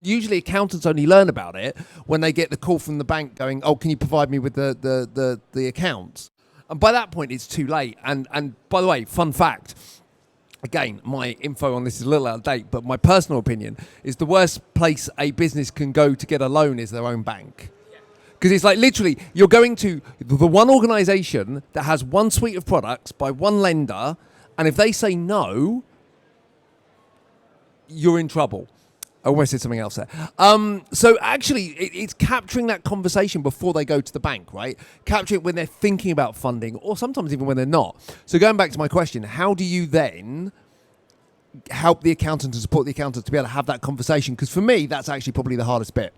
Usually accountants only learn about it when they get the call from the bank going, oh, can you provide me with the accounts? And by that point, it's too late. And by the way, fun fact, again, my info on this is a little out of date, but my personal opinion is the worst place a business can go to get a loan is their own bank. Because it's like literally you're going to the one organization that has one suite of products by one lender, and if they say no, you're in trouble. I almost said something else there. So actually, it's capturing that conversation before they go to the bank, right? Capture it when they're thinking about funding, or sometimes even when they're not. So going back to my question, how do you then help the accountant and support the accountant to be able to have that conversation? Because for me, that's actually probably the hardest bit.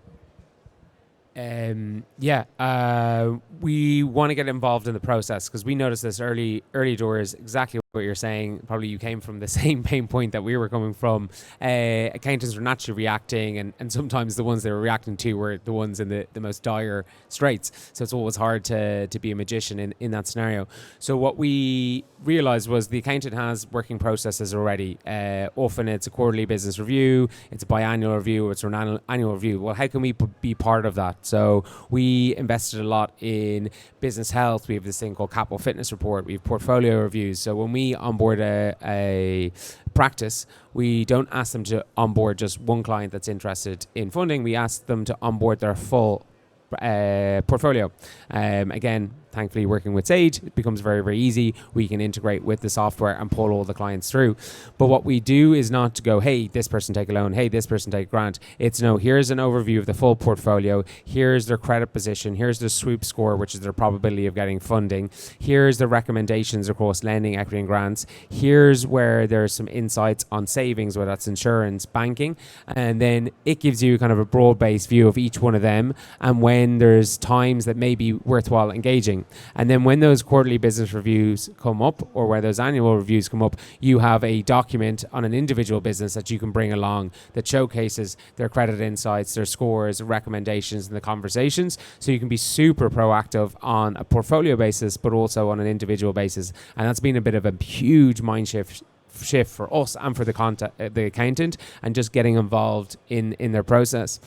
We want to get involved in the process because we noticed this early doors, exactly what you're saying. Probably you came from the same pain point that we were coming from. Accountants were naturally reacting, and sometimes the ones they were reacting to were the ones in the most dire straits. So it's always hard to be a magician in that scenario. So what we realized was the accountant has working processes already. Often it's a quarterly business review, it's a biannual review, it's an annual review. Well, how can we be part of that? So we invested a lot in business health. We have this thing called capital fitness report. We have portfolio reviews. So when we onboard a practice, we don't ask them to onboard just one client that's interested in funding. We ask them to onboard their full portfolio. Again, thankfully working with Sage, it becomes very, very easy. We can integrate with the software and pull all the clients through. But what we do is not to go, hey, this person take a loan, hey, this person take a grant. It's no, here's an overview of the full portfolio. Here's their credit position. Here's their Swoop score, which is their probability of getting funding. Here's the recommendations across lending, equity and grants. Here's where there's some insights on savings, whether that's insurance, banking. And then it gives you kind of a broad-based view of each one of them and when there's times that may be worthwhile engaging. And then when those quarterly business reviews come up or where those annual reviews come up, you have a document on an individual business that you can bring along that showcases their credit insights, their scores, recommendations, and the conversations. So you can be super proactive on a portfolio basis, but also on an individual basis. And that's been a bit of a huge mind shift for us and for the accountant, and just getting involved in their process.